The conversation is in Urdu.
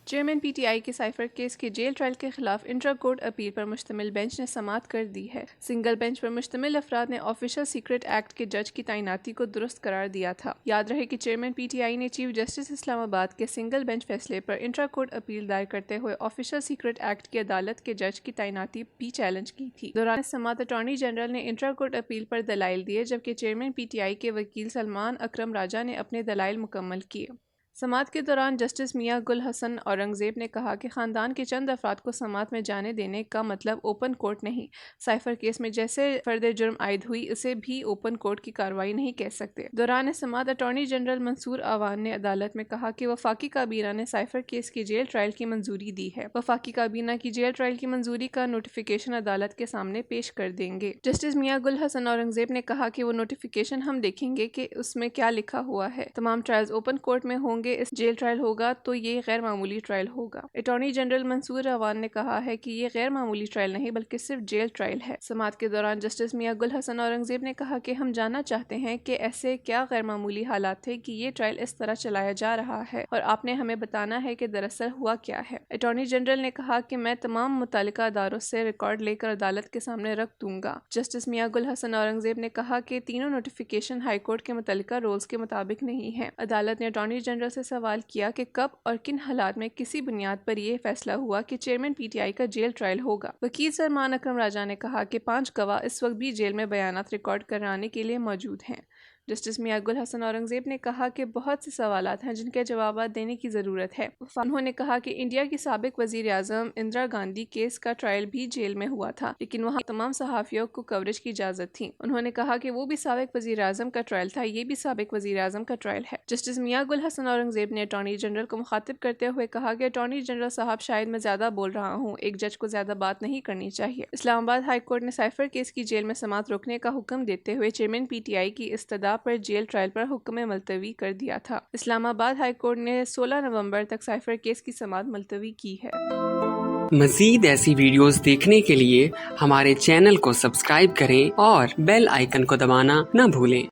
چیئرمین پی ٹی آئی کے سائفر کیس کے جیل ٹرائل کے خلاف انٹرا کورٹ اپیل پر مشتمل بینچ نے سماعت کر دی ہے۔ سنگل بینچ پر مشتمل افراد نے آفیشل سیکرٹ ایکٹ کے جج کی تعیناتی کو درست قرار دیا تھا۔ یاد رہے کہ چیئرمین پی ٹی آئی نے چیف جسٹس اسلام آباد کے سنگل بینچ فیصلے پر انٹرا کورٹ اپیل دائر کرتے ہوئے آفیشل سیکرٹ ایکٹ کی عدالت کے جج کی تعیناتی بھی چیلنج کی تھی۔ دوران سماعت اٹارنی جنرل نے انٹرا کورٹ اپیل پر دلائل دیے، جبکہ چیئرمین پی ٹی آئی کے وکیل سلمان اکرم راجہ نے اپنے دلائل مکمل کیے۔ سماعت کے دوران جسٹس میاں گل حسن اورنگزیب نے کہا کہ خاندان کے چند افراد کو سماعت میں جانے دینے کا مطلب اوپن کورٹ نہیں۔ سائفر کیس میں جیسے فرد جرم عائد ہوئی اسے بھی اوپن کورٹ کی کارروائی نہیں کہہ سکتے۔ دوران سماعت اٹارنی جنرل منصور آوان نے عدالت میں کہا کہ وفاقی کابینہ نے سائفر کیس کی جیل ٹرائل کی منظوری دی ہے۔ وفاقی کابینہ کی جیل ٹرائل کی منظوری کا نوٹیفیکیشن عدالت کے سامنے پیش کر دیں گے۔ جسٹس میاں گل حسن اورنگزیب نے کہا کہ وہ نوٹیفیکیشن ہم دیکھیں گے کہ اس میں کیا لکھا ہوا ہے۔ تمام ٹرائلز اوپن کورٹ میں ہوں گے، اس جیل ٹرائل ہوگا تو یہ غیر معمولی ٹرائل ہوگا۔ اٹارنی جنرل منصور آوان نے کہا ہے کہ یہ غیر معمولی ٹرائل نہیں بلکہ صرف جیل ٹرائل ہے۔ سماعت کے دوران جسٹس میاں گل حسن اورنگزیب نے کہا کہ ہم جاننا چاہتے ہیں کہ ایسے کیا غیر معمولی حالات تھے کہ یہ ٹرائل اس طرح چلایا جا رہا ہے، اور آپ نے ہمیں بتانا ہے کہ دراصل ہوا کیا ہے۔ اٹارنی جنرل نے کہا کہ میں تمام متعلقہ اداروں سے ریکارڈ لے کر عدالت کے سامنے رکھ دوں گا۔ جسٹس میاں گل حسن اورنگزیب نے کہا کہ تینوں نوٹیفیکیشن ہائی کورٹ کے متعلقہ رولز کے مطابق نہیں ہے۔ عدالت نے اٹارنی جنرل سے سوال کیا کہ کب اور کن حالات میں کسی بنیاد پر یہ فیصلہ ہوا کہ چیئرمین پی ٹی آئی کا جیل ٹرائل ہوگا۔ وکیل سلمان اکرم راجہ نے کہا کہ 5 گواہ اس وقت بھی جیل میں بیانات ریکارڈ کرانے کے لیے موجود ہیں۔ جسٹس میاں گل حسن اورنگزیب نے کہا کہ بہت سے سوالات ہیں جن کے جوابات دینے کی ضرورت ہے۔ انہوں نے کہا کہ انڈیا کی سابق وزیر اعظم اندرا گاندھی کیس کا ٹرائل بھی جیل میں ہوا تھا، لیکن وہاں تمام صحافیوں کو کوریج کی اجازت تھی۔ انہوں نے کہا کہ وہ بھی سابق وزیر اعظم کا ٹرائل تھا، یہ بھی سابق وزیر اعظم کا ٹرائل ہے۔ جسٹس میاں گل حسن اورنگزیب نے اٹارنی جنرل کو مخاطب کرتے ہوئے کہا کہ اٹارنی جنرل صاحب شاید میں زیادہ بول رہا ہوں، ایک جج کو زیادہ بات نہیں کرنی چاہیے۔ اسلام آباد ہائی کورٹ نے سائفر کیس کی جیل میں سماعت روکنے کا حکم دیتے ہوئے چیئرمین پی ٹی آئی کی استدعا پر جیل ٹرائل پر حکم ملتوی کر دیا تھا۔ اسلام آباد ہائی کورٹ نے 16 نومبر تک سائفر کیس کی سماعت ملتوی کی ہے۔ مزید ایسی ویڈیوز دیکھنے کے لیے ہمارے چینل کو سبسکرائب کریں اور بیل آئیکن کو دبانا نہ بھولیں۔